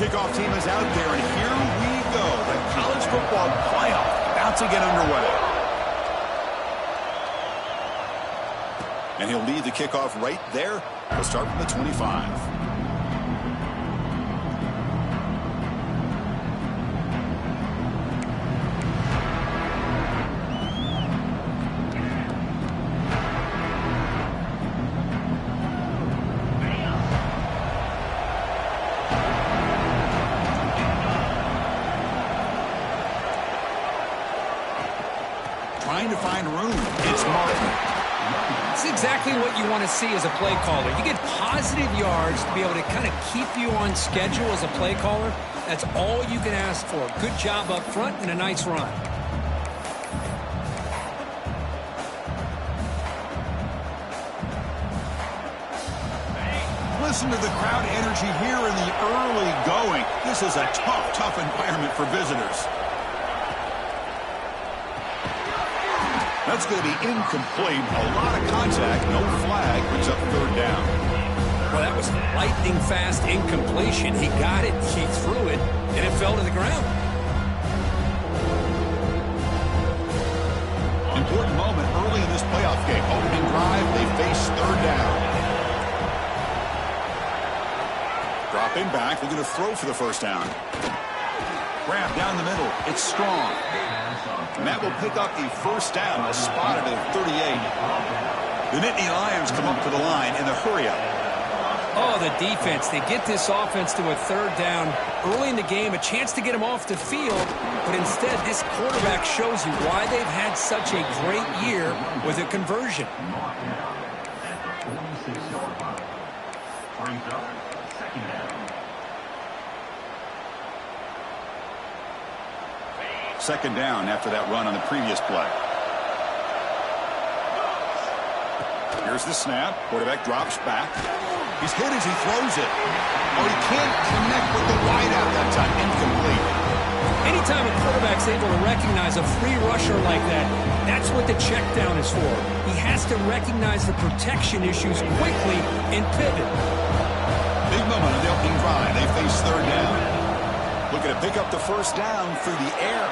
kickoff team is out there, and here we go. The college football playoff about to get underway. And he'll lead the kickoff right there. He'll start from the 25. Trying to find room. It's Martin. It's exactly what you want to see as a play caller. You get positive yards to be able to kind of keep you on schedule as a play caller. That's all you can ask for. Good job up front and a nice run. Listen to the crowd energy here in the early going. This is a tough environment for visitors. That's going to be incomplete. A lot of contact, no flag, brings up third down. Well, that was lightning fast incompletion. He got it, he threw it, and it fell to the ground. Important moment early in this playoff game. Opening drive, they face third down. Dropping back, they're going to throw for the first down. Grab down the middle, it's Strong. And that will pick up the first down. They'll spot it at 38. The Nittany Lions come up to the line in the hurry-up. Oh, the defense. They get this offense to a third down early in the game, a chance to get them off the field, but instead this quarterback shows you why they've had such a great year with a conversion. Second down after that run on the previous play. Here's the snap. Quarterback drops back. He's hit as he throws it. Oh, he can't connect with the wideout that time. Incomplete. Anytime a quarterback's able to recognize a free rusher like that, that's what the check down is for. He has to recognize the protection issues quickly and pivot. Big moment on the opening drive. They face third down. Looking to pick up the first down through the air.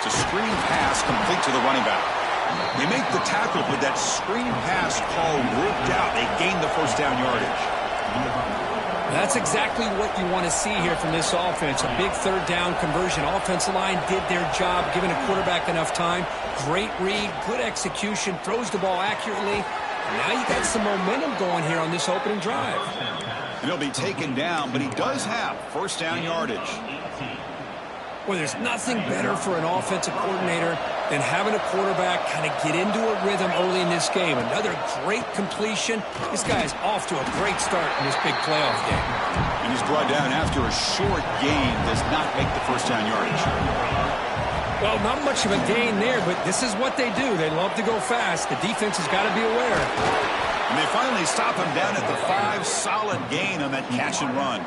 It's a screen pass complete to the running back. They make the tackle, but that screen pass call worked out. They gained the first down yardage. That's exactly what you want to see here from this offense. A big third down conversion. Offensive line did their job, giving a quarterback enough time. Great read, good execution, throws the ball accurately. Now you got some momentum going here on this opening drive. And he'll be taken down, but he does have first down yardage. Well, there's nothing better for an offensive coordinator than having a quarterback kind of get into a rhythm early in this game. Another great completion. This guy is off to a great start in this big playoff game. And he's brought down after a short gain. Does not make the first down yardage. Well, not much of a gain there, but this is what they do. They love to go fast. The defense has got to be aware. And they finally stop him down at the 5. Solid gain on that catch and run.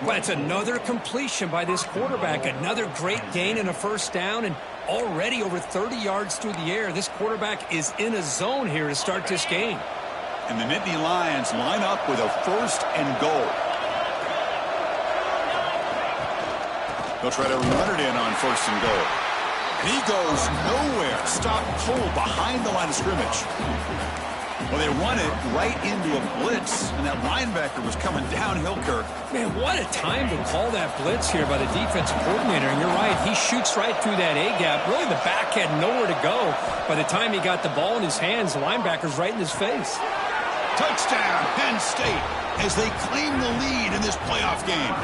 Well, it's another completion by this quarterback. Another great gain and a first down, and already over 30 yards through the air. This quarterback is in a zone here to start this game. And the Nittany Lions line up with a first and goal. They'll try to run it in on first and goal. And he goes nowhere. Stop cold behind the line of scrimmage. Well, they run it right into a blitz, and that linebacker was coming downhill, Kirk. Man, what a time to call that blitz here by the defensive coordinator. And you're right, he shoots right through that A-gap. Really, the back had nowhere to go. By the time he got the ball in his hands, the linebacker's right in his face. Touchdown, Penn State, as they claim the lead in this playoff game.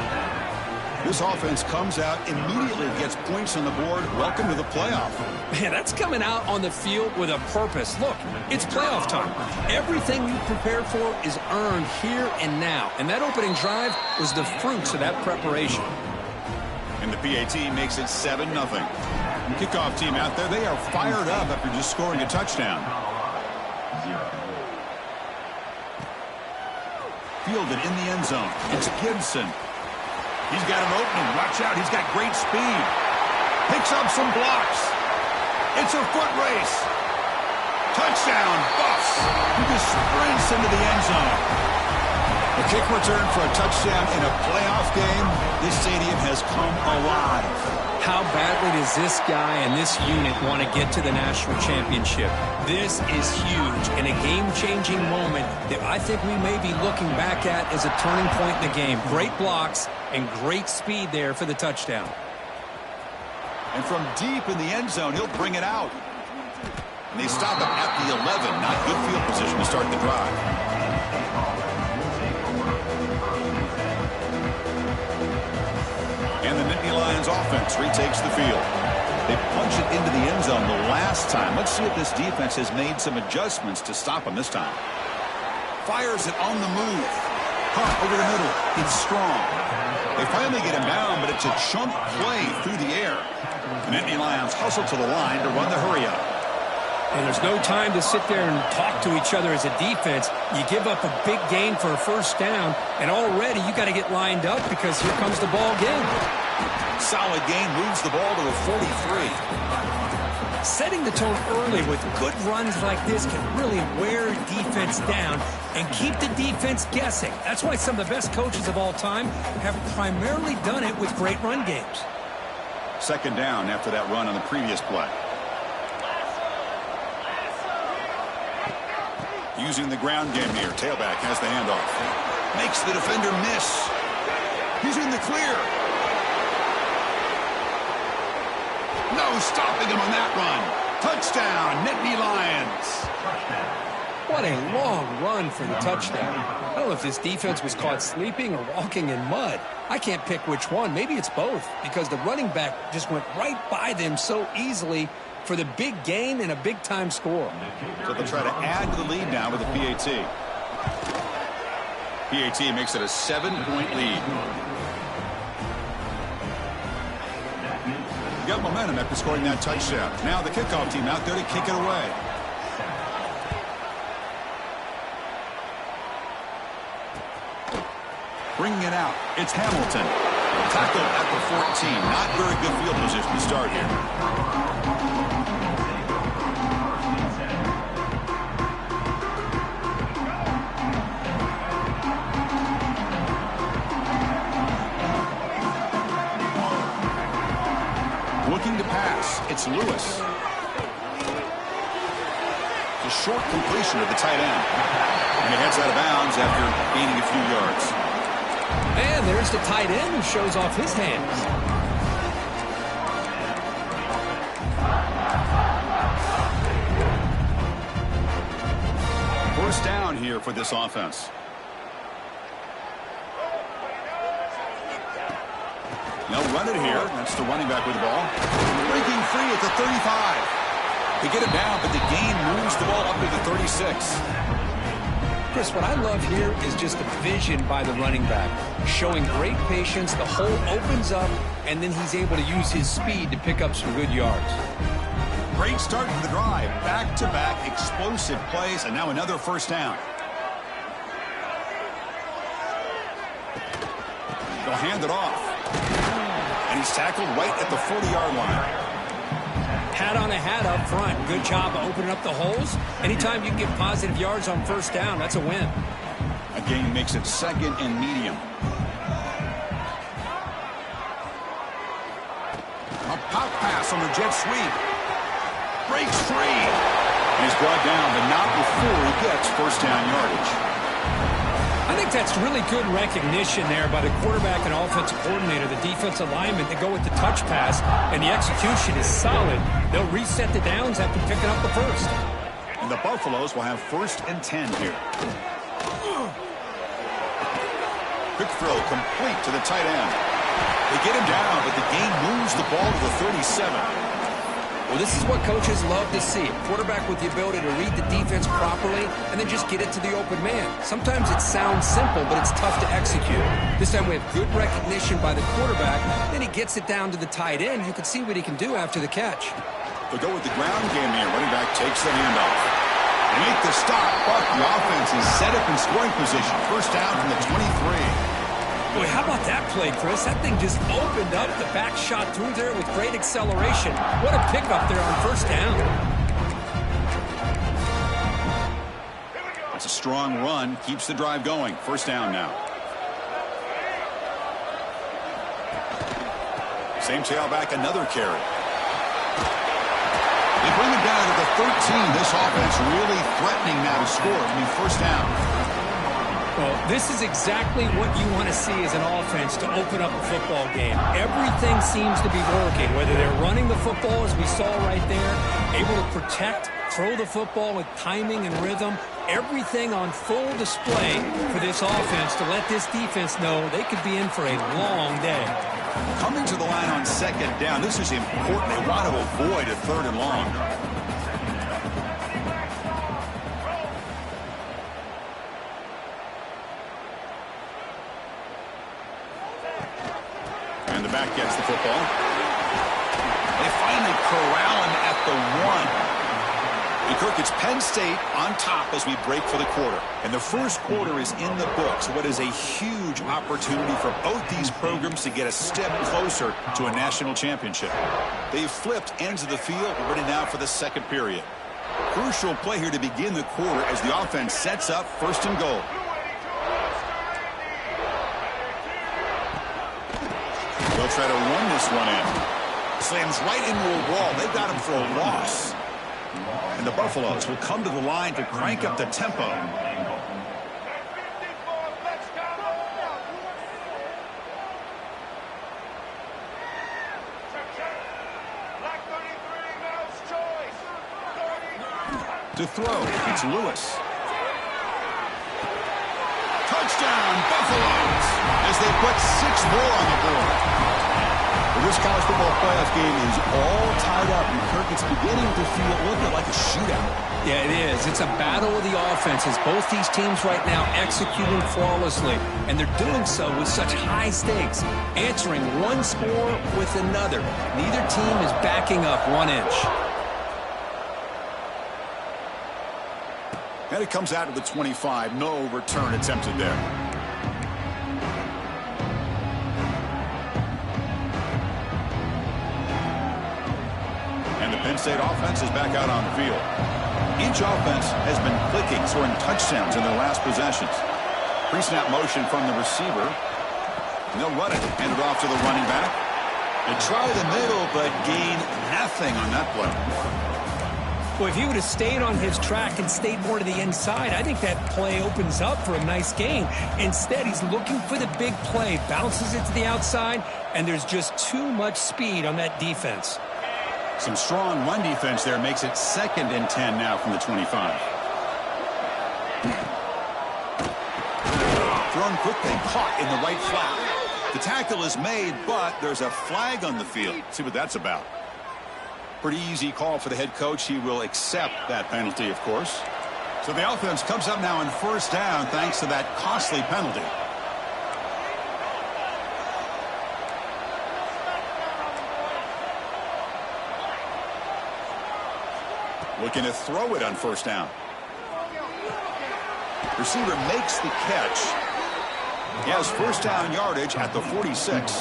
This offense comes out, immediately gets points on the board. Welcome to the playoff. Man, that's coming out on the field with a purpose. Look, it's playoff time. Everything you prepare for is earned here and now. And that opening drive was the fruits of that preparation. And the PAT makes it 7-0. Kickoff team out there, they are fired up after just scoring a touchdown. Fielded in the end zone. It's Gibson. He's got an opening. Watch out. He's got great speed. Picks up some blocks. It's a foot race. Touchdown, Buffs. He just sprints into the end zone. The Kick return for a touchdown in a playoff game. This stadium has come alive. How badly does this guy and this unit want to get to the national championship? This is huge and a game-changing moment that I think we may be looking back at as a turning point in the game. Great blocks and great speed there for the touchdown. And from deep in the end zone, he'll bring it out. And they stop him at the 11. Not good field position to start the drive. And the Nittany Lions offense retakes the field. They punch it into the end zone the last time. Let's see if this defense has made some adjustments to stop them this time. Fires it on the move. Hunt over the middle. It's strong. They finally get him down, but it's a chunk play through the air. The Nittany Lions hustle to the line to run the hurry-up. And there's no time to sit there and talk to each other as a defense. You give up a big gain for a first down, and already you got to get lined up because here comes the ball again. Solid gain, moves the ball to the 43. Setting the tone early with good runs like this can really wear defense down and keep the defense guessing. That's why some of the best coaches of all time have primarily done it with great run games. Second down after that run on the previous play. Using the ground game here. Tailback has the handoff. Makes the defender miss. He's in the clear. No stopping him on that run. Touchdown, Nittany Lions. What a long run for the touchdown. I don't know if this defense was caught sleeping or walking in mud. I can't pick which one. Maybe it's both because the running back just went right by them so easily for the big gain and a big-time score. So they'll try to add to the lead now with a PAT. PAT makes it a 7-point lead. You got momentum after scoring that touchdown. Now the kickoff team out there to kick it away. Bringing it out, it's Hamilton. Tackled at the 14. Not very good field position to start here. Looking to pass, it's Lewis. The short completion of the tight end. And he heads out of bounds after gaining a few yards. And there's the tight end who shows off his hands. First down here for this offense. They'll run it here. That's the running back with the ball. Breaking free at the 35. They get him down, but the gain moves the ball up to the 36. Chris, what I love here is just the vision by the running back. Showing great patience, the hole opens up, and then he's able to use his speed to pick up some good yards. Great start to the drive. Back-to-back explosive plays, and now another first down. They'll hand it off. And he's tackled right at the 40-yard line. Hat on a hat up front. Good job of opening up the holes. Anytime you can get positive yards on first down, that's a win. A gain makes it second and medium. A pop pass on the jet sweep. Breaks free. And he's brought down, but not before he gets first down yardage. I think that's really good recognition there by the quarterback and offensive coordinator, the defensive lineman, to go with the touch pass, and the execution is solid. They'll reset the downs after picking up the first. And the Buffaloes will have first and 10 here. Quick throw complete to the tight end. They get him down, but the gain moves the ball to the 37. Well, this is what coaches love to see. A quarterback with the ability to read the defense properly and then just get it to the open man. Sometimes it sounds simple, but it's tough to execute. This time we have good recognition by the quarterback. Then he gets it down to the tight end. You can see what he can do after the catch. They'll go with the ground game here. Running back takes the handoff. They make the stop, but the offense is set up in scoring position. First down from the 23. Boy, how about that play, Chris? That thing just opened up. The back shot through there with great acceleration. What a pickup there on first down. That's a strong run. Keeps the drive going. First down now. Same tailback, another carry. They bring it down to the 13. This offense really threatening now to score. First down. Well, this is exactly what you want to see as an offense to open up a football game. Everything seems to be working, whether they're running the football, as we saw right there, able to protect, throw the football with timing and rhythm. Everything on full display for this offense to let this defense know they could be in for a long day. Coming to the line on second down, this is important. They want to avoid a third and long. And the back gets the football. They finally corral him at the 1. And Kirk, it's Penn State on top as we break for the quarter. And the first quarter is in the books. What is a huge opportunity for both these programs to get a step closer to a national championship. They've flipped ends of the field, ready now for the second period. Crucial play here to begin the quarter as the offense sets up first and goal. They'll try to run this one in. Slams right into a wall. They've got him for a loss. And the Buffaloes will come to the line to crank up the tempo. To throw, it's Lewis. Touchdown, Buffaloes, as they put 6 more on the board. Well, this college football playoff game is all tied up, and Kirk, it's beginning to feel a little bit like a shootout. Yeah, it is. It's a battle of the offenses. Both these teams right now executing flawlessly, and they're doing so with such high stakes, answering one score with another. Neither team is backing up 1 inch. And it comes out to the 25. No return attempted there. And the Penn State offense is back out on the field. Each offense has been clicking, scoring touchdowns in their last possessions. Pre-snap motion from the receiver. And they'll run it. Hand it off to the running back. They try the middle, but gain nothing on that play. Well, if he would have stayed on his track and stayed more to the inside, I think that play opens up for a nice gain. Instead, he's looking for the big play, bounces it to the outside, and there's just too much speed on that defense. Some strong run defense there makes it 2nd and 10 now from the 25. Thrown quickly, caught in the right flat. The tackle is made, but there's a flag on the field. See what that's about. Pretty easy call for the head coach. He will accept that penalty, of course. So the offense comes up now on first down thanks to that costly penalty. Looking to throw it on first down. Receiver makes the catch. He has first down yardage at the 46.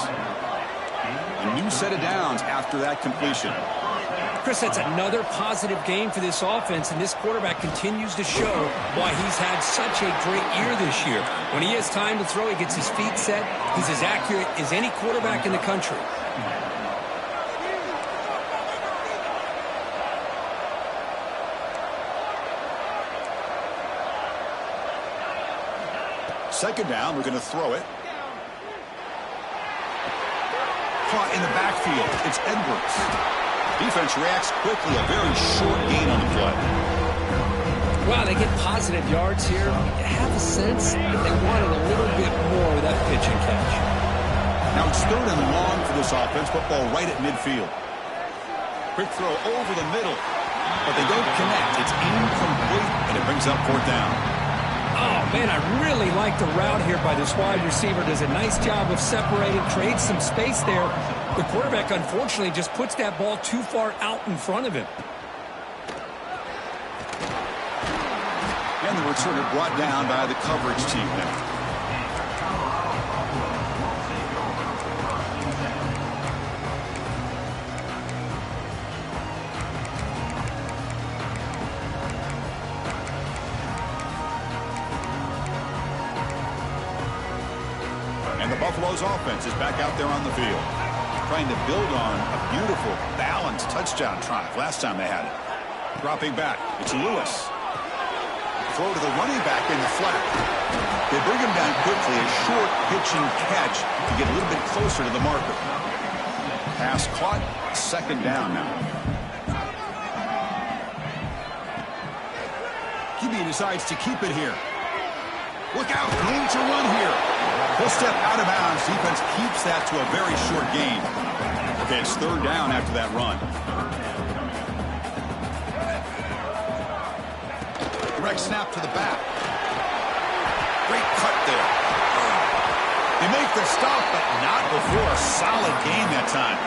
A new set of downs after that completion. Chris, that's another positive game for this offense, and this quarterback continues to show why he's had such a great year this year. When he has time to throw, he gets his feet set. He's as accurate as any quarterback in the country. Second down, we're going to throw it. Caught in the backfield. It's Edwards. Defense reacts quickly. A very short gain on the play. Wow, they get positive yards here. You have a sense that they wanted a little bit more with that pitch and catch. Now it's 3rd and long for this offense. Football right at midfield. Quick throw over the middle. But they don't connect. It's incomplete, and it brings up 4th down. Oh, man, I really like the route here by this wide receiver. Does a nice job of separating, creates some space there. The quarterback, unfortunately, just puts that ball too far out in front of him. And the returner brought down by the coverage team there. And the Buffalo's offense is back out there on the field, trying to build on a beautiful, balanced touchdown drive last time they had it. Dropping back, it's Lewis. Throw to the running back in the flat. They bring him down quickly, a short pitch and catch to get a little bit closer to the marker. Pass caught, second down now. QB decides to keep it here. Look out, need to run here. He'll step out of bounds. Defense keeps that to a very short gain. Okay, it's third down after that run. Direct snap to the back. Great cut there. They make the stop, but not before a solid gain that time.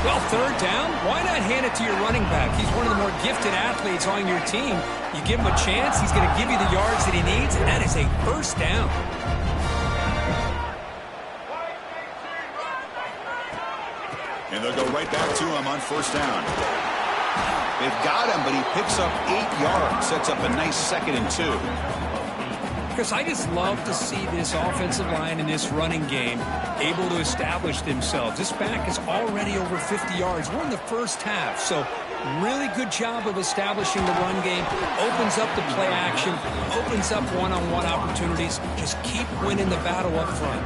Well, third down, why not hand it to your running back? He's one of the more gifted athletes on your team. You give him a chance, he's going to give you the yards that he needs, and that is a first down. And they'll go right back to him on first down. They've got him, but he picks up 8 yards, sets up a nice 2nd and 2. Chris, I just love to see this offensive line in this running game able to establish themselves. This back is already over 50 yards. We're in the first half, so really good job of establishing the run game. Opens up the play action, opens up one-on-one opportunities. Just keep winning the battle up front.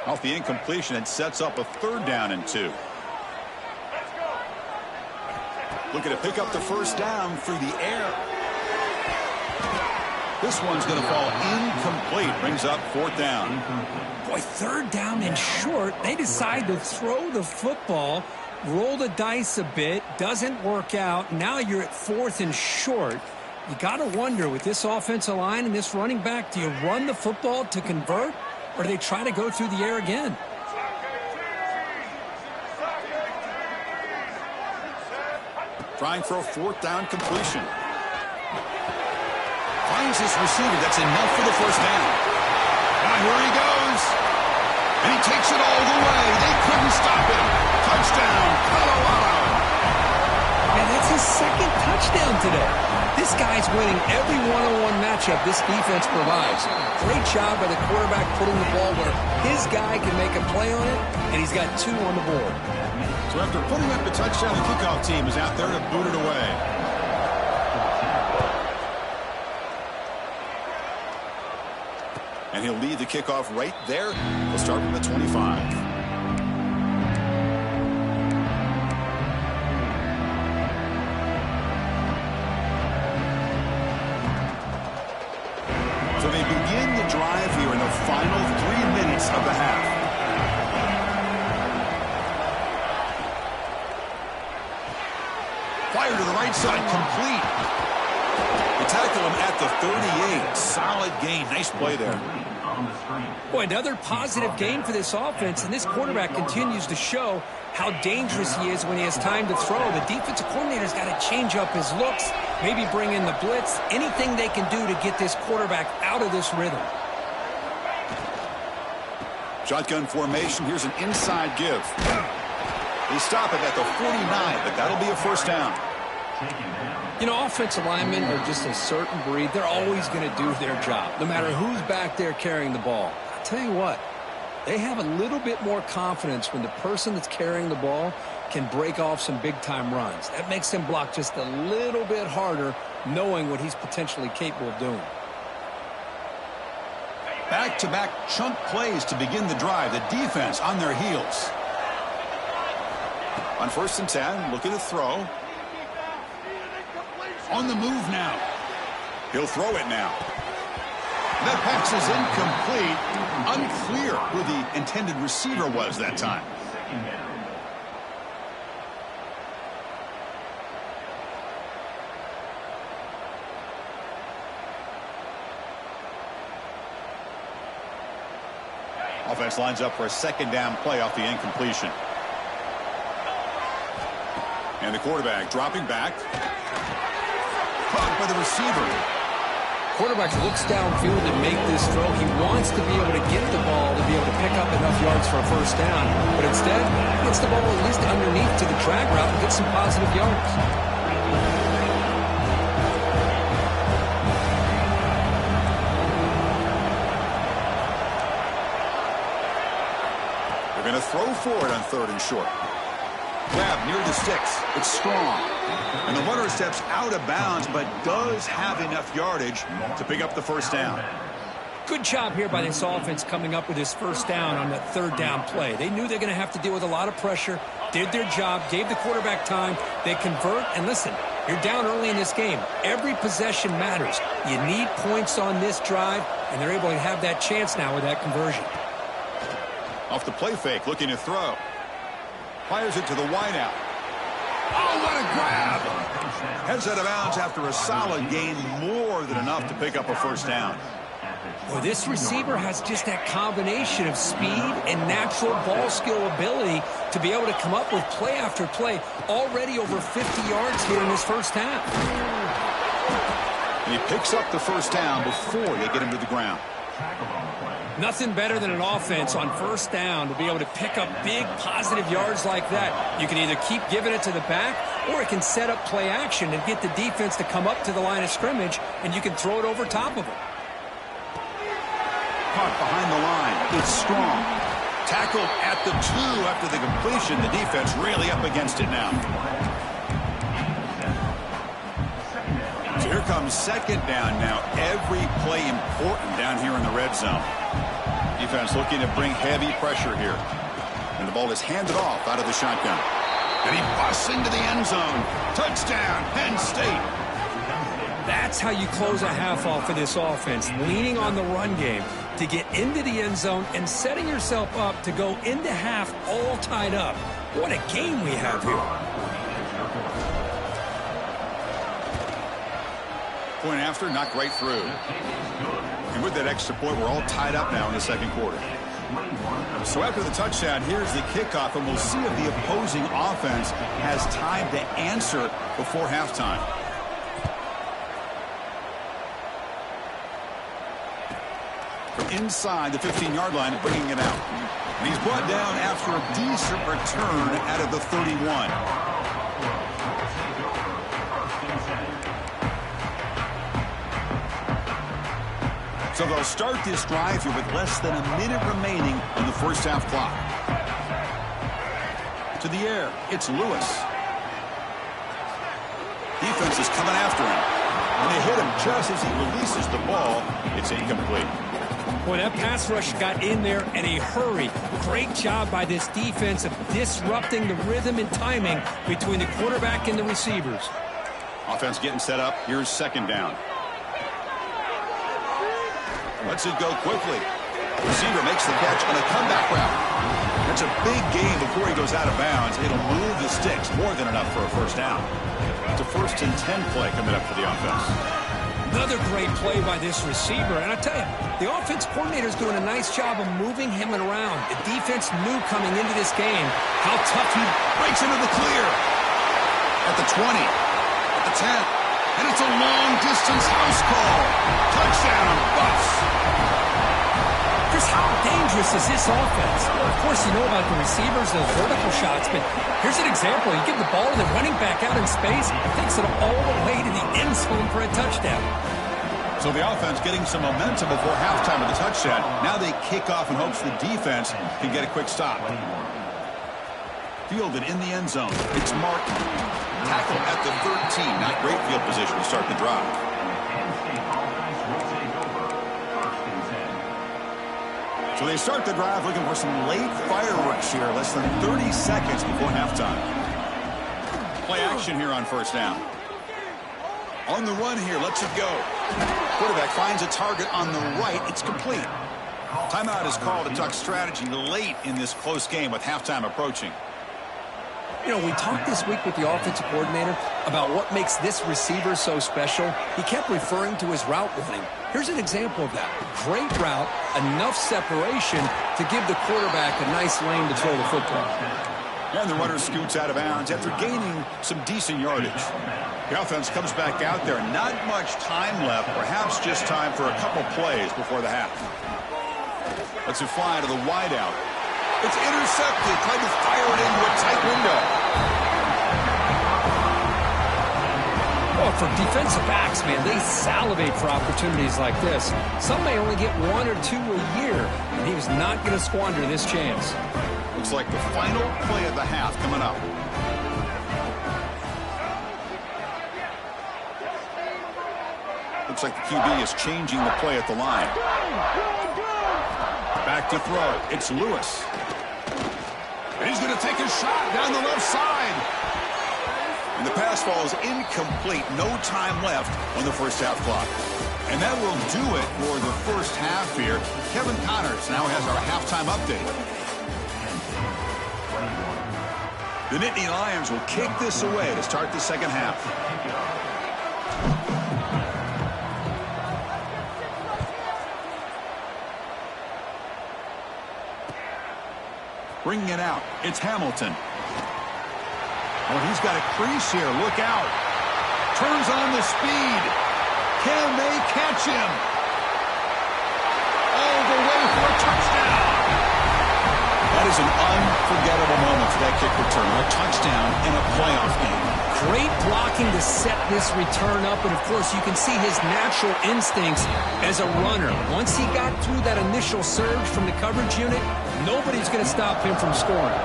Off the incompletion, it sets up a third down and 2. Looking to pick up the first down through the air. This one's going to fall incomplete. Brings up fourth down. Boy, third down and short. They decide to throw the football, roll the dice a bit. Doesn't work out. Now you're at 4th and short. You got to wonder, with this offensive line and this running back, do you run the football to convert, or do they try to go through the air again? Trying for a fourth down completion. Finds his receiver. That's enough for the first down. Now here he goes. And he takes it all the way. They couldn't stop him. Touchdown, Colorado. Man, that's his 2nd touchdown today. This guy's winning every one-on-one matchup this defense provides. Great job by the quarterback putting the ball where his guy can make a play on it, and he's got 2 on the board. So after putting up the touchdown, the kickoff team is out there to boot it away. And he'll lead the kickoff right there. We'll start from the 25. So they begin the drive here in the final 3 minutes of the half. Fire to the right side, complete. They tackle him at the 38. Solid gain. Nice play there. Boy, another positive game for this offense, and this quarterback continues to show how dangerous he is when he has time to throw. The defensive coordinator's got to change up his looks, maybe bring in the blitz, anything they can do to get this quarterback out of this rhythm. Shotgun formation. Here's an inside give. They stop it at the 49, but that'll be a first down. You know, offensive linemen are just a certain breed. They're always going to do their job, no matter who's back there carrying the ball. I'll tell you what, they have a little bit more confidence when the person that's carrying the ball can break off some big-time runs. That makes them block just a little bit harder, knowing what he's potentially capable of doing. Back-to-back chunk plays to begin the drive. The defense on their heels. On first and 10, looking to throw. On the move now. He'll throw it now. That pass is incomplete. Unclear who the intended receiver was that time. Offense lines up for a second down play off the incompletion. And the quarterback dropping back. Caught by the receiver. Quarterback looks downfield and make this throw. He wants to be able to get the ball to be able to pick up enough yards for a first down. But instead, he gets the ball at least underneath to the drag route and gets some positive yards. to throw for it on 3rd and short. Grab near the sticks. It's strong. And the runner steps out of bounds, but does have enough yardage to pick up the first down. Good job here by this offense coming up with this first down on that 3rd down play. They knew they're going to have to deal with a lot of pressure, did their job, gave the quarterback time. They convert, and listen, you're down early in this game. Every possession matters. You need points on this drive, and they're able to have that chance now with that conversion. Off the play fake, looking to throw. Fires it to the wideout. Oh, what a grab! Heads out of bounds after a solid gain, more than enough to pick up a first down. Well, this receiver has just that combination of speed and natural ball skill ability to be able to come up with play after play, already over 50 yards here in his first half. And he picks up the first down before they get him to the ground. Nothing better than an offense on first down to be able to pick up big positive yards like that. You can either keep giving it to the back, or it can set up play action and get the defense to come up to the line of scrimmage, and you can throw it over top of them. Caught behind the line. It's strong. Tackled at the 2 after the completion. The defense really up against it now. So here comes 2nd down now. Every play important down here in the red zone. Defense looking to bring heavy pressure here. And the ball is handed off out of the shotgun. And he busts into the end zone. Touchdown, Penn State. That's how you close a half off for this offense, leaning on the run game to get into the end zone and setting yourself up to go into half all tied up. What a game we have here. Point after, knocked right through. And with that extra point, we're all tied up now in the 2nd quarter. So after the touchdown, here's the kickoff, and we'll see if the opposing offense has time to answer before halftime. From inside the 15-yard line, bringing it out. And he's brought down after a decent return out of the 31. So they'll start this drive here with less than a minute remaining in the first half clock. To the air, it's Lewis. Defense is coming after him. And they hit him just as he releases the ball. It's incomplete. Boy, that pass rush got in there in a hurry. Great job by this defense of disrupting the rhythm and timing between the quarterback and the receivers. Offense getting set up. Here's 2nd down. Lets it go quickly. Receiver makes the catch on a comeback route. It's a big gain before he goes out of bounds. It'll move the sticks, more than enough for a first down. It's a 1st and 10 play coming up for the offense. Another great play by this receiver. And I tell you, the offense coordinator is doing a nice job of moving him around. The defense knew coming into this game how tough he breaks into the clear. At the 20, at the 10, and it's a long-distance house call. Touchdown, Buffs. Chris, how dangerous is this offense? Well, of course, you know about the receivers, those vertical shots, but here's an example. You give the ball to the running back out in space, takes it all the way to the end zone for a touchdown. So the offense getting some momentum before halftime of the touchdown. Now they kick off in hopes the defense can get a quick stop. Fielded in the end zone. It's Martin. Tackle at the 13. Not great field position to start the drive. So they start the drive looking for some late fire rush here. Less than 30 seconds before halftime. Play action here on first down. On the run here, lets it go. Quarterback finds a target on the right. It's complete. Timeout is called to talk strategy late in this close game with halftime approaching. You know, we talked this week with the offensive coordinator about what makes this receiver so special. He kept referring to his route running. Here's an example of that. Great route, enough separation to give the quarterback a nice lane to throw the football. And the runner scoots out of bounds after gaining some decent yardage. The offense comes back out there. Not much time left. Perhaps just time for a couple plays before the half. Lets it fly to the wideout. It's intercepted. Tried to fire it into a tight window. Well, for defensive backs, man, they salivate for opportunities like this. Some may only get 1 or 2 a year, and he was not going to squander this chance. Looks like the final play of the half coming up. Looks like the QB is changing the play at the line. Back to throw. It's Lewis. He's going to take a shot down the left side. And the pass falls incomplete. No time left on the first half clock. And that will do it for the first half here. Kevin Connors now has our halftime update. The Nittany Lions will kick this away to start the second half. Bringing it out, it's Hamilton. Oh, he's got a crease here. Look out. Turns on the speed. Can they catch him? All the way for a touchdown. That is an unforgettable moment for that kick return. A touchdown in a playoff game. Great blocking to set this return up, and of course you can see his natural instincts as a runner. Once he got through that initial surge from the coverage unit, nobody's going to stop him from scoring.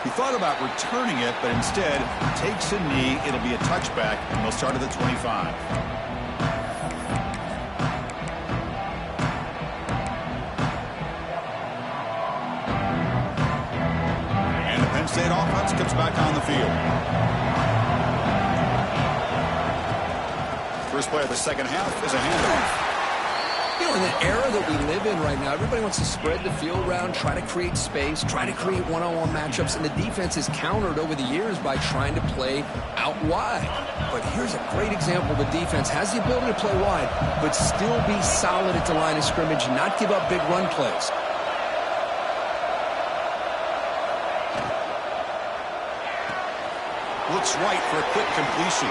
He thought about returning it, but instead takes a knee. It'll be a touchback, and they'll start at the 25. State offense comes back on the field. First play of the second half is a handoff. You know, in the era that we live in right now, everybody wants to spread the field around, try to create space, try to create one-on-one matchups, and the defense is countered over the years by trying to play out wide. But here's a great example. The defense has the ability to play wide, but still be solid at the line of scrimmage and not give up big run plays. Looks right for a quick completion.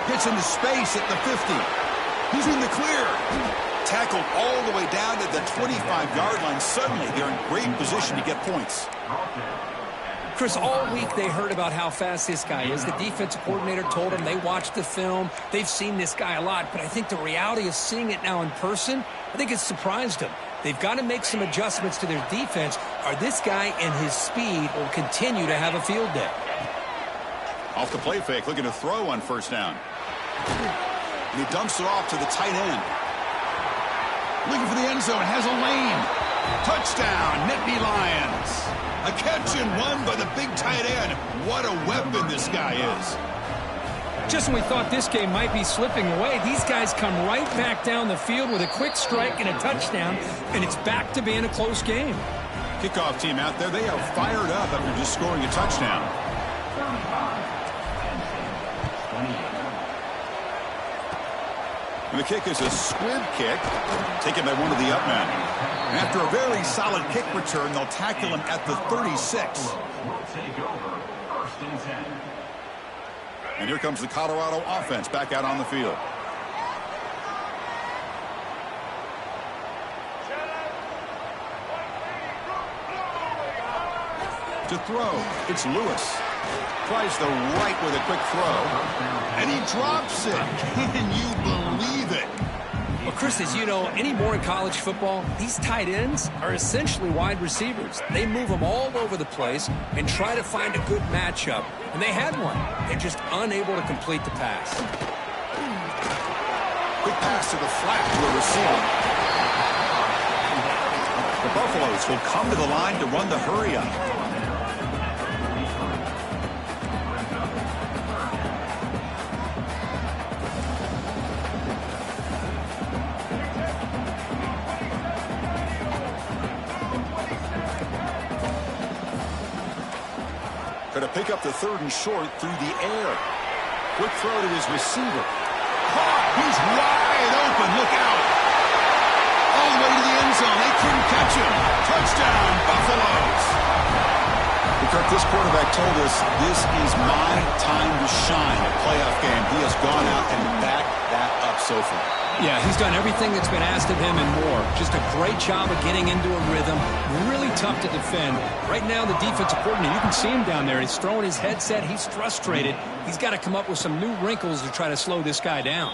Gets into space at the 50. He's in the clear. Tackled all the way down to the 25-yard line. Suddenly, they're in great position to get points. Chris, all week they heard about how fast this guy is. The defensive coordinator told them they watched the film. They've seen this guy a lot. But I think the reality of seeing it now in person, I think it's surprised them. They've got to make some adjustments to their defense, or this guy and his speed will continue to have a field day. Off the play fake, looking to throw on first down. And he dumps it off to the tight end. Looking for the end zone, has a lane. Touchdown, Nittany Lions. A catch and run by the big tight end. What a weapon this guy is. Just when we thought this game might be slipping away, these guys come right back down the field with a quick strike and a touchdown, and it's back to being a close game. Kickoff team out there, they are fired up after just scoring a touchdown. And the kick is a squib kick, taken by one of the up men. And after a very solid kick return, they'll tackle him at the 36. And here comes the Colorado offense back out on the field. To throw, it's Lewis. Tries the right with a quick throw. And he drops it. Can you believe it? Well, Chris, as you know, anymore in college football, these tight ends are essentially wide receivers. They move them all over the place and try to find a good matchup. And they had one. They're just unable to complete the pass. Quick pass to the flat to a receiver. The Buffaloes will come to the line to run the hurry up. Going to pick up the third and short through the air. Quick throw to his receiver. Caught! He's wide open. Look out! All the way to the end zone. They couldn't catch him. Touchdown, Buffaloes! Kirk, this quarterback told us this is my time to shine. A playoff game. He has gone out and backed that up so far. Yeah, he's done everything that's been asked of him and more. Just a great job of getting into a rhythm. Really tough to defend. Right now, the defensive coordinator, you can see him down there. He's throwing his headset. He's frustrated. He's got to come up with some new wrinkles to try to slow this guy down.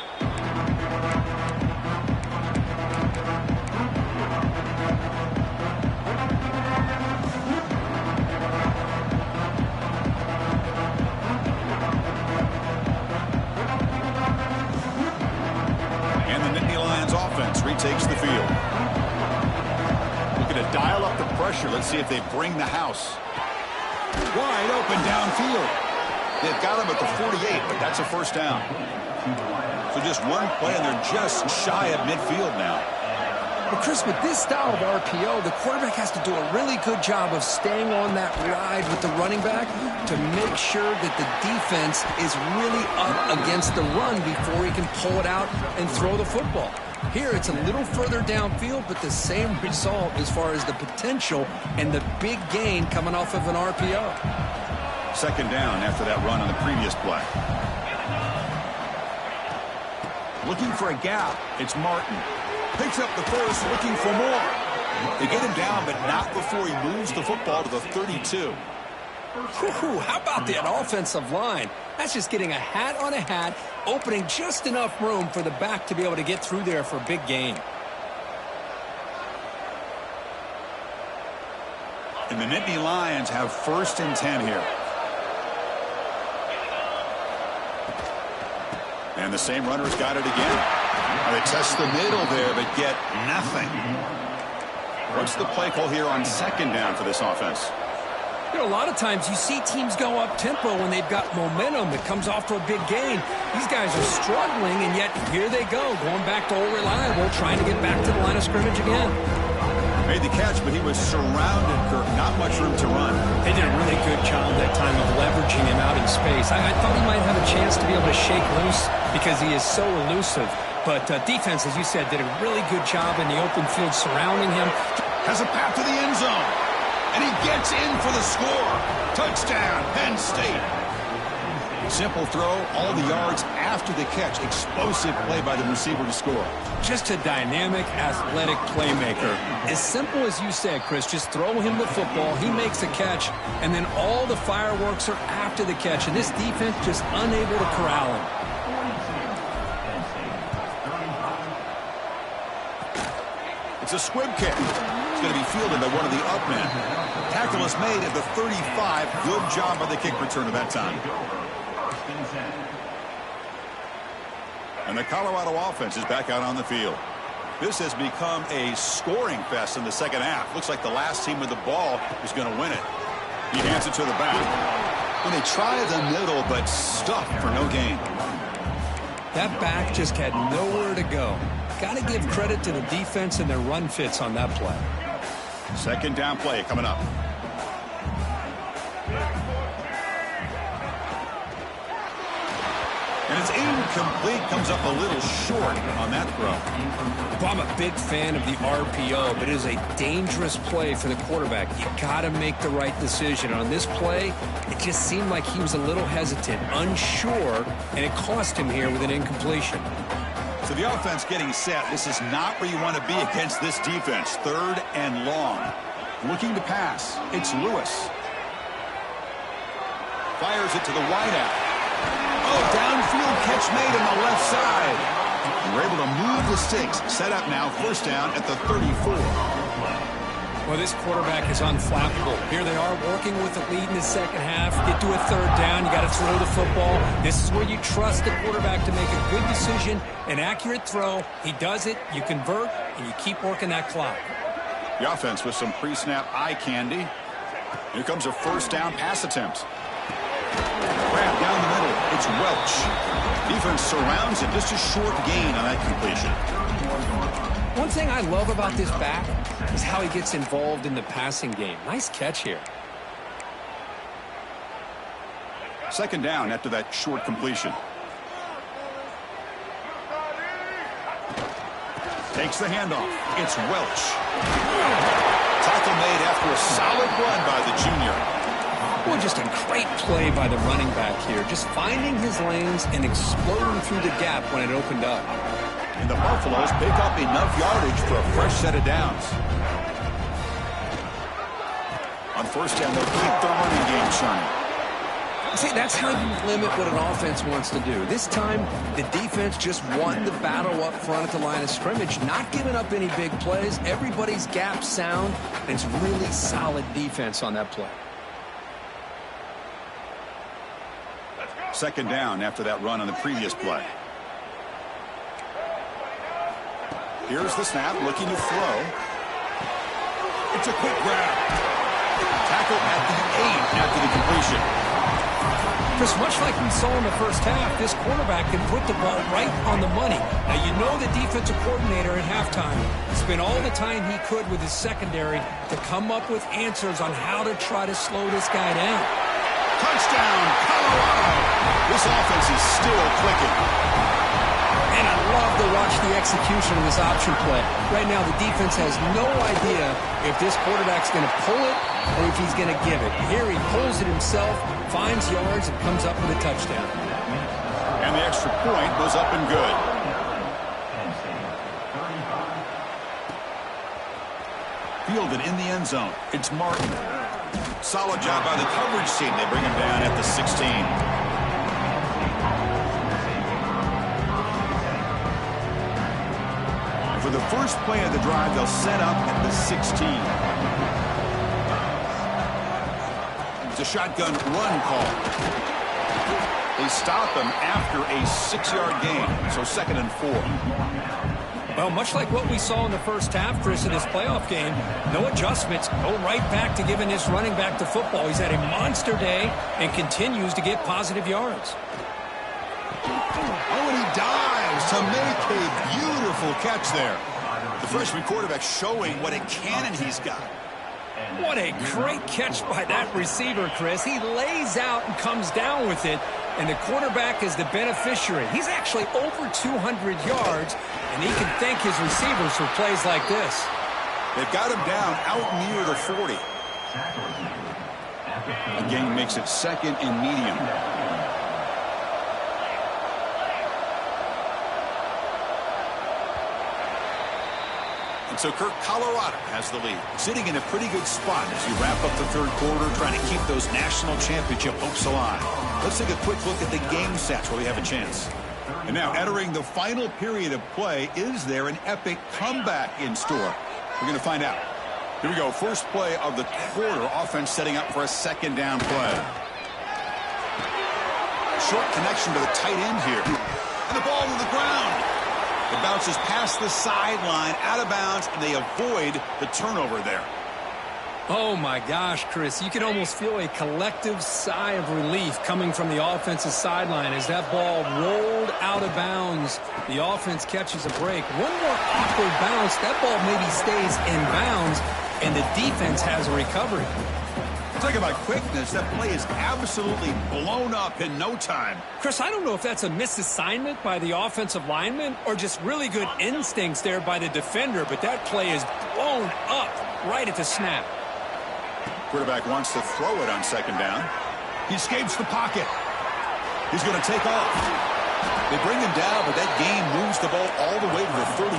see if they bring the house. Wide open downfield. They've got him at the 48, but that's a first down. So just one play, and they're just shy of midfield now. Well, Chris, with this style of RPO, the quarterback has to do a really good job of staying on that ride with the running back to make sure that the defense is really up against the run before he can pull it out and throw the football. Here, it's a little further downfield, but the same result as far as the potential and the big gain coming off of an RPO. Second down after that run on the previous play. Looking for a gap. It's Martin. Picks up the first, looking for more. They get him down, but not before he moves the football to the 32. How about that offensive line? That's just getting a hat on a hat, opening just enough room for the back to be able to get through there for a big gain. And the Nittany Lions have 1st and 10 here. And the same runner's got it again. They test the middle there, but get nothing. What's the play call here on 2nd down for this offense? You know, a lot of times you see teams go up-tempo when they've got momentum that comes off to a big gain. These guys are struggling, and yet here they go, going back to old reliable, trying to get back to the line of scrimmage again. Made the catch, but he was surrounded, Kirk. Not much room to run. They did a really good job that time of leveraging him out in space. I thought he might have a chance to be able to shake loose because he is so elusive. But defense, as you said, did a really good job in the open field surrounding him. Has a path to the end zone. And he gets in for the score. Touchdown, Penn State. Simple throw, all the yards after the catch. Explosive play by the receiver to score. Just a dynamic, athletic playmaker. As simple as you said, Chris, just throw him the football, he makes a catch, and then all the fireworks are after the catch. And this defense just unable to corral him. It's a squib kick. It's going to be fielded by one of the up men. Tackle is made at the 35. Good job by the kick returner that time. And the Colorado offense is back out on the field. This has become a scoring fest in the second half. Looks like the last team with the ball is going to win it. He hands it to the back. And they try the middle, but stuffed for no gain. That back just had nowhere to go. Got to give credit to the defense and their run fits on that play. Second down play coming up. And it's incomplete. Comes up a little short on that throw. Well, I'm a big fan of the RPO, but it is a dangerous play for the quarterback. You got to make the right decision. On this play, it just seemed like he was a little hesitant, unsure, and it cost him here with an incompletion. So the offense getting set. This is not where you want to be against this defense. 3rd and long. Looking to pass. It's Lewis. Fires it to the wideout. Oh, downfield catch made on the left side. We're able to move the sticks. Set up now, 1st down at the 34. Well, this quarterback is unflappable. Here they are working with the lead in the second half. Get to a 3rd down. You got to throw the football. This is where you trust the quarterback to make a good decision, an accurate throw. He does it. You convert, and you keep working that clock. The offense with some pre-snap eye candy. Here comes a 1st down pass attempt. Grab down the middle. It's Welch. Defense surrounds it. Just a short gain on that completion. One thing I love about this back is how he gets involved in the passing game. Nice catch here. Second down after that short completion. Takes the handoff. It's Welch. Tackle made after a solid run by the junior. Well, just a great play by the running back here. Just finding his lanes and exploding through the gap when it opened up. And the Buffaloes pick up enough yardage for a fresh set of downs. On 1st down, they'll keep the running game churning. See, that's how you limit what an offense wants to do. This time, the defense just won the battle up front at the line of scrimmage, not giving up any big plays. Everybody's gap sound, and it's really solid defense on that play. Second down after that run on the previous play. Here's the snap, looking to throw. It's a quick grab. Tackle at the 8 after the completion. Chris, much like we saw in the first half, this quarterback can put the ball right on the money. Now, you know the defensive coordinator at halftime spent all the time he could with his secondary to come up with answers on how to try to slow this guy down. Touchdown, Colorado! This offense is still clicking. And I love to watch the execution of this option play. Right now, the defense has no idea if this quarterback's going to pull it or if he's going to give it. Here he pulls it himself, finds yards, and comes up with a touchdown. And the extra point goes up and good. Fielded in the end zone. It's Martin. Solid job by the coverage team. They bring him down at the 16. For the first play of the drive, they'll set up at the 16. It's a shotgun run call. They stop him after a 6-yard gain, so 2nd and 4. Well, much like what we saw in the first half, Chris, in this playoff game, no adjustments, go right back to giving this running back the football. He's had a monster day and continues to get positive yards. Oh, and he dives to make a beautiful catch there. The freshman quarterback showing what a cannon he's got. What a great catch by that receiver, Chris. He lays out and comes down with it, and the quarterback is the beneficiary. He's actually over 200 yards, and he can thank his receivers for plays like this. They've got him down out near the 40. A gain makes it 2nd and medium. And so Kirk, Colorado has the lead, sitting in a pretty good spot as you wrap up the third quarter, trying to keep those national championship hopes alive. Let's take a quick look at the game stats where we have a chance. And now entering the final period of play, is there an epic comeback in store? We're going to find out. Here we go. First play of the quarter. Offense setting up for a 2nd down play. Short connection to the tight end here. And the ball to the ground. It bounces past the sideline, out of bounds, and they avoid the turnover there. Oh, my gosh, Chris. You can almost feel a collective sigh of relief coming from the offensive sideline as that ball rolled out of bounds. The offense catches a break. One more awkward bounce. That ball maybe stays in bounds, and the defense has a recovery. Talk about quickness. That play is absolutely blown up in no time. Chris, I don't know if that's a misassignment by the offensive lineman or just really good instincts there by the defender, but that play is blown up right at the snap. Quarterback wants to throw it on 2nd down. He escapes the pocket. He's going to take off. They bring him down, but that game moves the ball all the way to the 31.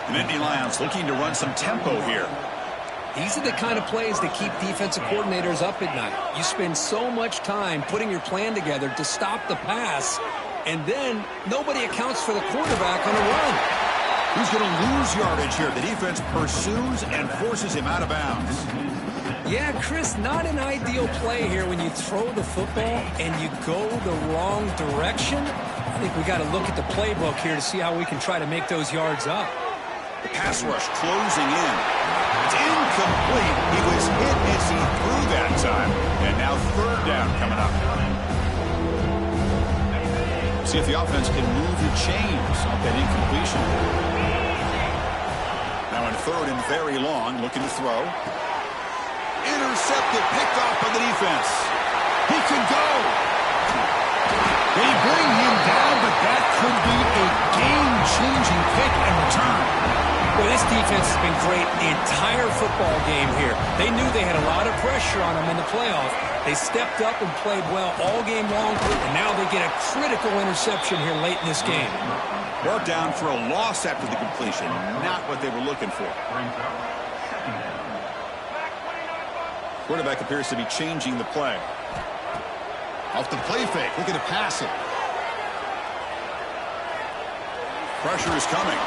The Nittany Lions looking to run some tempo here. These are the kind of plays that keep defensive coordinators up at night. You spend so much time putting your plan together to stop the pass, and then nobody accounts for the quarterback on a run. He's going to lose yardage here. The defense pursues and forces him out of bounds. Yeah, Chris, not an ideal play here when you throw the football and you go the wrong direction. I think we got to look at the playbook here to see how we can try to make those yards up. The pass rush closing in. It's incomplete. He was hit as he threw that time. And now 3rd down coming up. See if the offense can move the chains off that incompletion. Now in 3rd and very long, looking to throw. Intercepted, picked off by the defense. He can go. They bring him down, but that could be a game-changing pick and return. Well, this defense has been great the entire football game here. They knew they had a lot of pressure on them in the playoff. They stepped up and played well all game long, and now they get a critical interception here late in this game. Brought down for a loss after the completion. Not what they were looking for. Quarterback appears to be changing the play. Off the play fake, looking to pass it. Pressure is coming.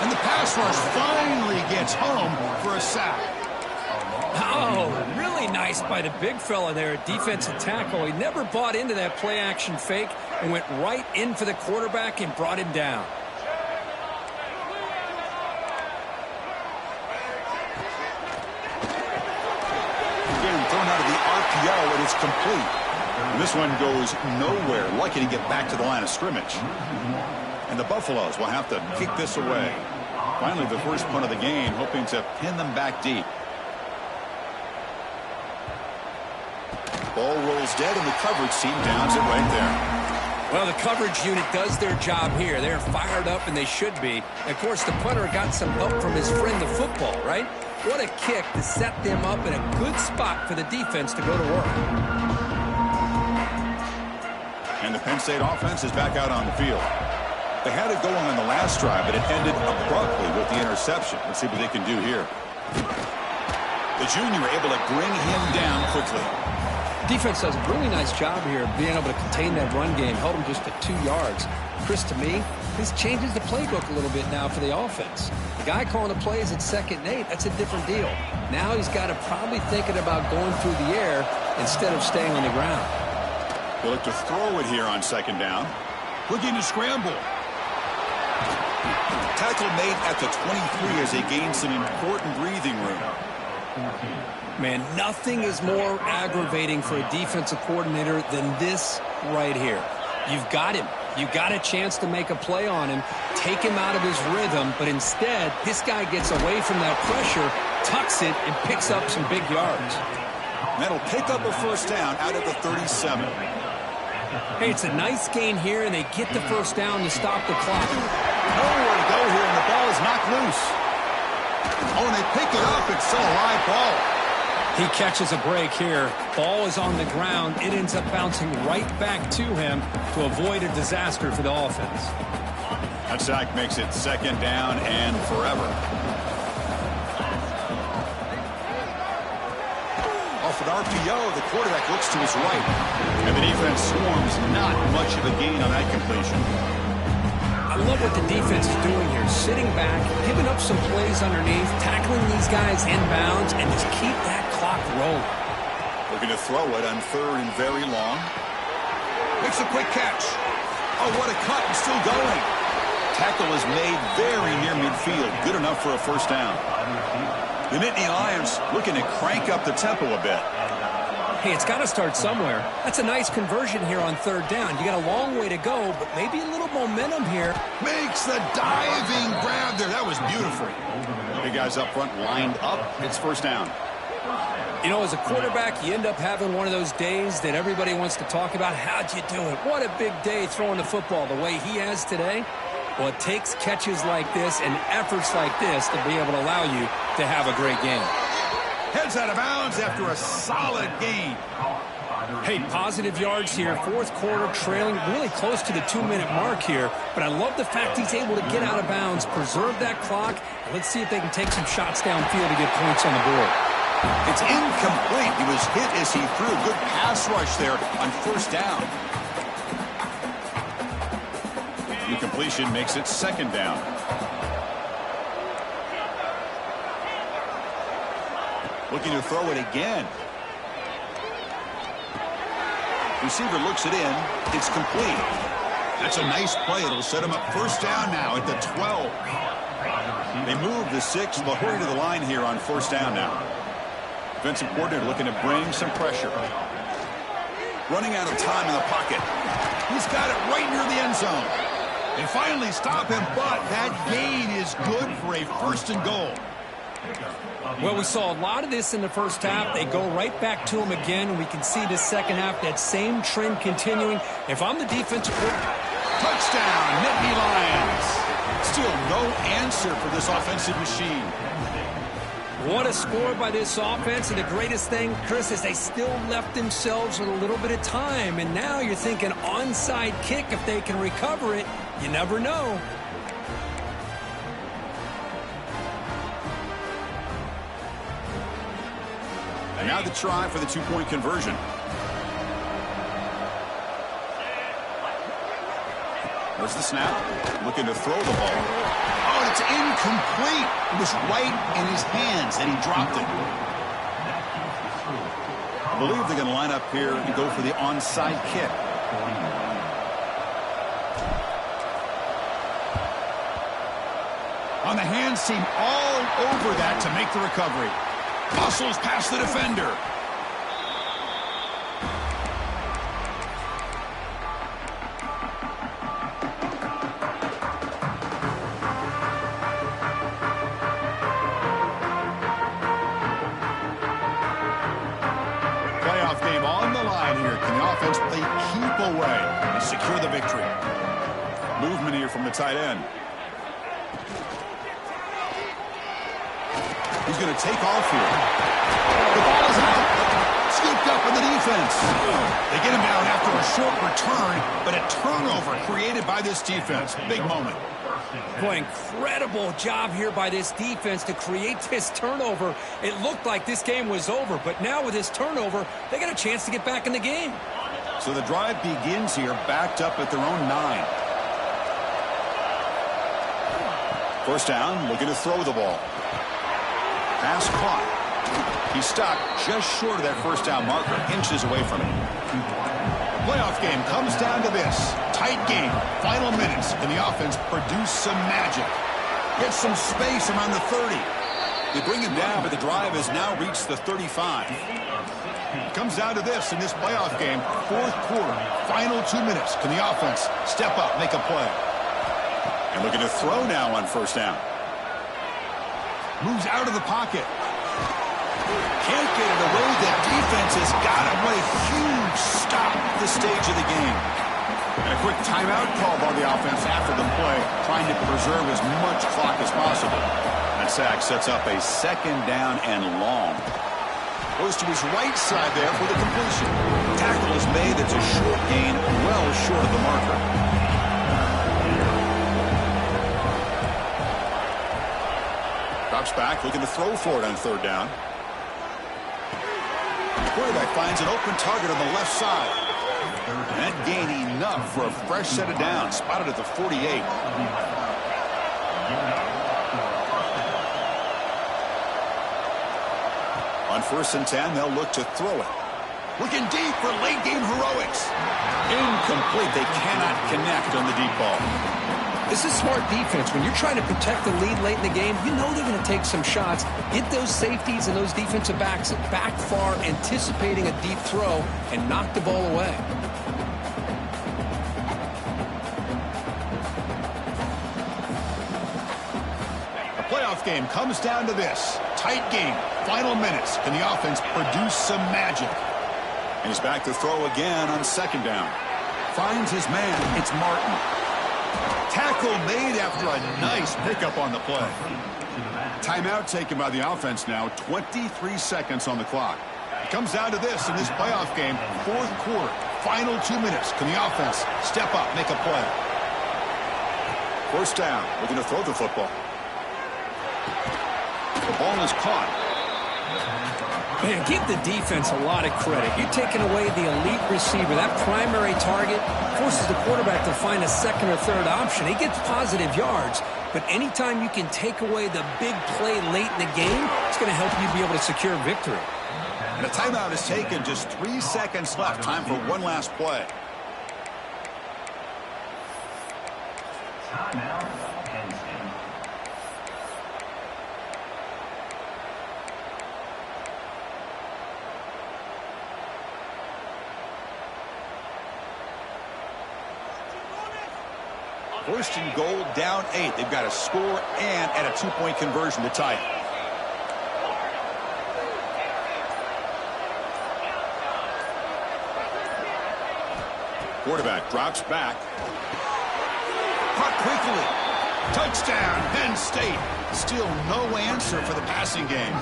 And the pass rush finally gets home for a sack. Oh, really nice by the big fella there at defensive tackle. He never bought into that play-action fake and went right in for the quarterback and brought him down. thrown out of the RPO, and it's complete. And this one goes nowhere. Lucky to get back to the line of scrimmage. And the Buffaloes will have to kick this away. Finally, the first punt of the game, hoping to pin them back deep. Ball rolls dead, and the coverage team downs it right there. Well, the coverage unit does their job here. They're fired up, and they should be. And of course, the punter got some help from his friend, the football, right? What a kick to set them up in a good spot for the defense to go to work. And the Penn State offense is back out on the field. They had it going on the last drive, but it ended abruptly with the interception. Let's see what they can do here. The junior able to bring him down quickly. Defense does a really nice job here of being able to contain that run game. Held him just to 2 yards. Chris, to me, this changes the playbook a little bit now for the offense. The guy calling the plays at 2nd and 8, that's a different deal. Now he's got to probably thinking about going through the air instead of staying on the ground. They look to throw it here on 2nd down. Looking to scramble. Tackle made at the 23 as they gain some important breathing room. Man, nothing is more aggravating for a defensive coordinator than this right here. You've got him. You've got a chance to make a play on him, take him out of his rhythm, but instead, this guy gets away from that pressure, tucks it, and picks up some big yards. That'll pick up a first down out of the 37. Hey, it's a nice gain here, and they get the first down to stop the clock. Nowhere to go here, and the ball is knocked loose. Oh, and they pick it up. It's still a live ball. He catches a break here. Ball is on the ground. It ends up bouncing right back to him to avoid a disaster for the offense. That sack makes it 2nd down and forever. Off an RPO, the quarterback looks to his right. And the defense swarms. Not much of a gain on that completion. I love what the defense is doing here. Sitting back, giving up some plays underneath, tackling these guys inbounds, and just keep that clock rolling. Looking to throw it on 3rd and very long. Makes a quick catch. Oh, what a cut, and still going. Tackle is made very near midfield. Good enough for a first down. The Nittany Lions looking to crank up the tempo a bit. Hey, it's got to start somewhere. That's a nice conversion here on 3rd down. You got a long way to go, but maybe a little momentum here. Makes the diving grab there. That was beautiful. The guys up front lined up. It's first down. You know, as a quarterback, you end up having one of those days that everybody wants to talk about. How'd you do it? What a big day throwing the football the way he has today. Well, it takes catches like this and efforts like this to be able to allow you to have a great game. Heads out of bounds after a solid gain. Hey, positive yards here. 4th quarter trailing really close to the 2-minute mark here. But I love the fact he's able to get out of bounds, preserve that clock. And let's see if they can take some shots downfield to get points on the board. It's incomplete. He was hit as he threw. Good pass rush there on 1st down. The completion makes it 2nd down. Looking to throw it again. Receiver looks it in. It's complete. That's a nice play. It'll set him up first down now at the 12. They move the 6. They'll hurry to the line here on 1st down now. Defensive coordinator looking to bring some pressure. Running out of time in the pocket. He's got it right near the end zone. They finally stop him, but that gain is good for a 1st and goal. Well, we saw a lot of this in the first half. They go right back to him again, and we can see the second half, that same trend continuing. If I'm the defensive coordinator. Touchdown, Nittany Lions. Still no answer for this offensive machine. What a score by this offense, and the greatest thing, Chris, is they still left themselves with a little bit of time, and now you're thinking onside kick if they can recover it. You never know. And now the try for the 2-point conversion. There's the snap. Looking to throw the ball. Oh, it's incomplete. It was right in his hands, and he dropped it. I believe they're going to line up here and go for the onside kick. On the hands team all over that to make the recovery. Muscles past the defender. Playoff game on the line here. Can the offense play keep away and secure the victory? Movement here from the tight end. He's going to take off here. The ball is out. Scooped up in the defense. They get him down after a short return, but a turnover created by this defense. Big moment. Boy, incredible job here by this defense to create this turnover. It looked like this game was over, but now with this turnover, they got a chance to get back in the game. So the drive begins here, backed up at their own 9. First down, looking to throw the ball. Pass caught. He stopped just short of that first down marker, inches away from it. Playoff game comes down to this. Tight game, final minutes, and the offense produce some magic. Gets some space around the 30. They bring him down, but the drive has now reached the 35. It comes down to this in this playoff game, fourth quarter, final 2 minutes. Can the offense step up, make a play? And looking to throw now on first down. Moves out of the pocket. Can't get it away. The defense has got him. What a huge stop at this stage of the game. And a quick timeout call by the offense after the play, trying to preserve as much clock as possible. That sack sets up a second down and long. Goes to his right side there for the completion. Tackle is made. It's a short gain, well short of the marker. Drops back, looking to throw for it on third down. The quarterback finds an open target on the left side. And that gain enough for a fresh set of downs, spotted at the 48. On 1st and 10, they'll look to throw it. Looking deep for late game heroics. Incomplete. They cannot connect on the deep ball. This is smart defense. When you're trying to protect the lead late in the game, you know they're going to take some shots. Get those safeties and those defensive backs back far, anticipating a deep throw, and knock the ball away. The playoff game comes down to this. Tight game. Final minutes. Can the offense produce some magic? And he's back to throw again on second down. Finds his man. It's Martin. Tackle made after a nice pickup on the play. Timeout taken by the offense now. 23 seconds on the clock. It comes down to this in this playoff game. Fourth quarter. Final 2 minutes. Can the offense step up, make a play? First down. Looking to throw the football. The ball is caught. Man, give the defense a lot of credit. You're taking away the elite receiver. That primary target forces the quarterback to find a second or third option. He gets positive yards, but anytime you can take away the big play late in the game, it's going to help you be able to secure victory. And a timeout is taken. Just 3 seconds left. Time for one last play. Timeout. First and goal, down 8. They've got to score and add a 2-point conversion to tie it. Quarterback drops back. Caught quickly. Touchdown, Penn State. Still no answer for the passing game.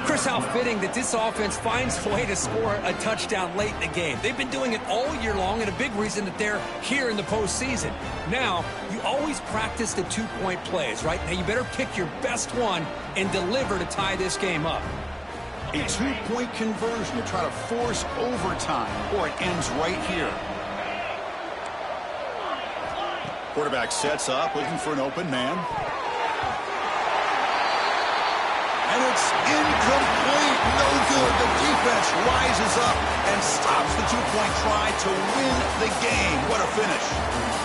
Chris, how fitting that this offense finds a way to score a touchdown late in the game. They've been doing it all year long, and a big reason that they're here in the postseason. Now, you always practice the 2-point plays, right? Now, you better pick your best one and deliver to tie this game up. A 2-point conversion to try to force overtime, or it ends right here. Quarterback sets up, looking for an open man. And it's incomplete. No good. The defense rises up and stops the 2-point try to win the game. What a finish.